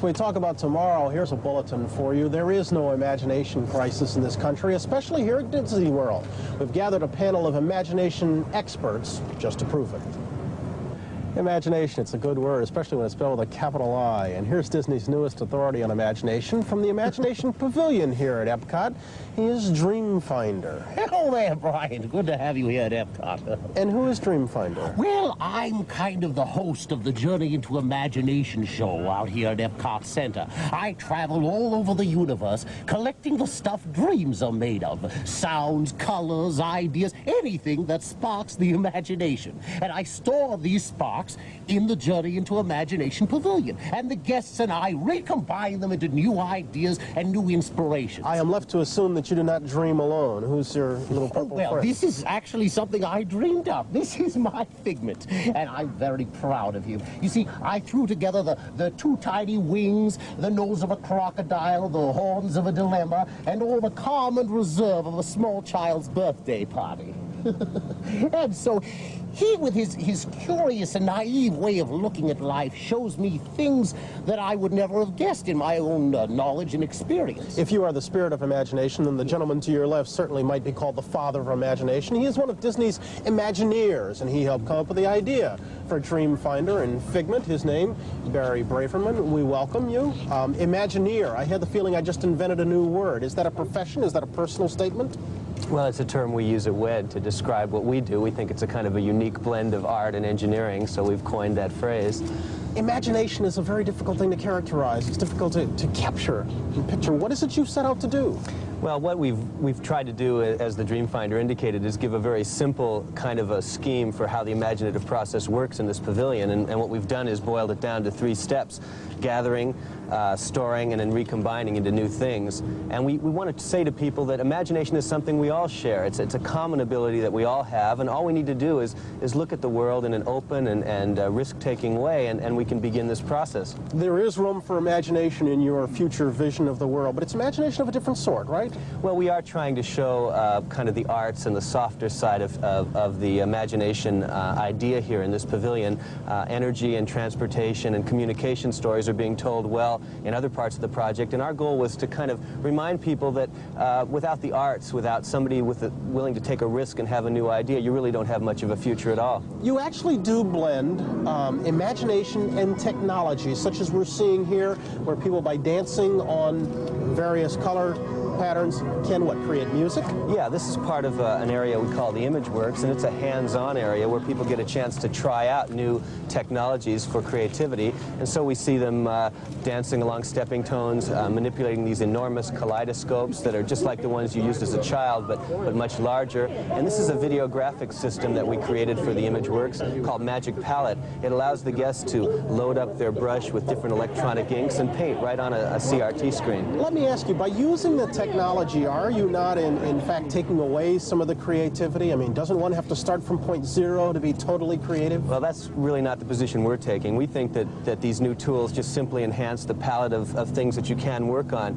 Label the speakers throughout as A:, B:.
A: we talk about tomorrow, here's a bulletin for you. There is no imagination crisis in this country, especially here at Disney World. We've gathered a panel of imagination experts just to prove it. Imagination, it's a good word, especially when it's spelled with a capital I. And here's Disney's newest authority on imagination from the Imagination Pavilion here at Epcot. He is Dreamfinder.
B: Hello there, Bryant. Good to have you here at Epcot.
A: And who is Dreamfinder?
B: Well, I'm kind of the host of the Journey into Imagination show out here at Epcot Center. I travel all over the universe, collecting the stuff dreams are made of. Sounds, colors, ideas, anything that sparks the imagination. And I store these sparks in the Journey into Imagination Pavilion. And the guests and I recombine them into new ideas and new inspirations.
A: I am left to assume that you do not dream alone. Who's your little purple
B: friend? This is actually something I dreamed of. This is my Figment, and I'm very proud of him. You see, I threw together the two tiny wings, the nose of a crocodile, the horns of a dilemma, and all the calm and reserve of a small child's birthday party. And so he, with his curious and naive way of looking at life, shows me things that I would never have guessed in my own knowledge and experience.
A: If you are the spirit of imagination, then the gentleman to your left certainly might be called the father of imagination. He is one of Disney's Imagineers, and he helped come up with the idea for Dreamfinder and Figment. His name, Barry Braverman. We welcome you. Imagineer, I had the feeling I just invented a new word. Is that a profession? Is that a personal statement?
C: Well, it's a term we use at WED to describe what we do. We think it's a kind of a unique blend of art and engineering, so we've coined that phrase.
A: Imagination is a very difficult thing to characterize. It's difficult to capture and picture. What is it you set out to do?
C: Well, what we've tried to do, as the Dreamfinder indicated, is give a very simple kind of a scheme for how the imaginative process works in this pavilion. And what we've done is boiled it down to 3 steps: gathering, storing, and then recombining into new things. And we wanted to say to people that imagination is something we all share. It's a common ability that we all have, and all we need to do is look at the world in an open and risk-taking way, and we can begin this process.
A: There is room for imagination in your future vision of the world, but it's imagination of a different sort, right?
C: Well, we are trying to show kind of the arts and the softer side of the imagination idea here in this pavilion. Energy and transportation and communication stories are being told well in other parts of the project, and our goal was to kind of remind people that without the arts, without somebody willing to take a risk and have a new idea, you really don't have much of a future at all.
A: You actually do blend imagination and technology, such as we're seeing here, where people, by dancing on various color patterns, can create music?
C: Yeah, this is part of an area we call the ImageWorks, and it's a hands-on area where people get a chance to try out new technologies for creativity. And so we see them dancing along stepping tones, manipulating these enormous kaleidoscopes that are just like the ones you used as a child, but much larger. And this is a video graphics system that we created for the ImageWorks called Magic Palette. It allows the guests to load up their brush with different electronic inks and paint right on a CRT screen.
A: Let me ask you, by using the technology, are you not in fact taking away some of the creativity? I mean, doesn't one have to start from point zero to be totally creative?
C: Well, that's really not the position we're taking. We think that these new tools just simply enhance the palette of things that you can work on.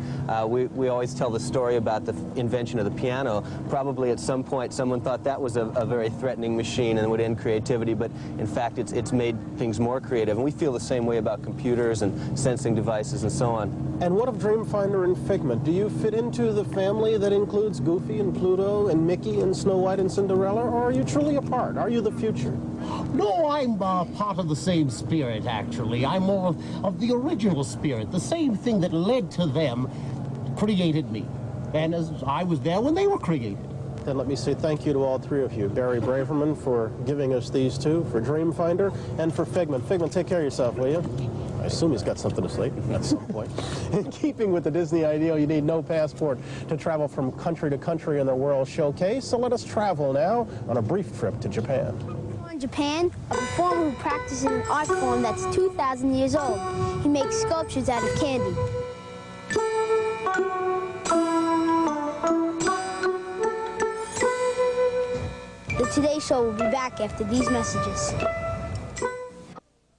C: We always tell the story about the invention of the piano. Probably at some point someone thought that was a very threatening machine and would end creativity, but in fact it's made things more creative. And we feel the same way about computers and sensing devices and so on.
A: And what of Dreamfinder and Figment? Do you fit into the family that includes Goofy and Pluto and Mickey and Snow White and Cinderella, or are you truly apart? Are you the future?
B: No, I'm part of the same spirit, actually. I'm more of the original spirit. The same thing that led to them created me. And as I was there when they were created.
A: Then let me say thank you to all 3 of you. Barry Braverman for giving us these 2, for Dreamfinder, and for Figment. Figment, take care of yourself, will you? I assume he's got something to say at some point. In keeping with the Disney ideal, you need no passport to travel from country to country in the World Showcase, so let us travel now on a brief trip to Japan.
D: In Japan, a performer who practices an art form that's 2,000 years old. He makes sculptures out of candy. The Today Show will be back after these messages.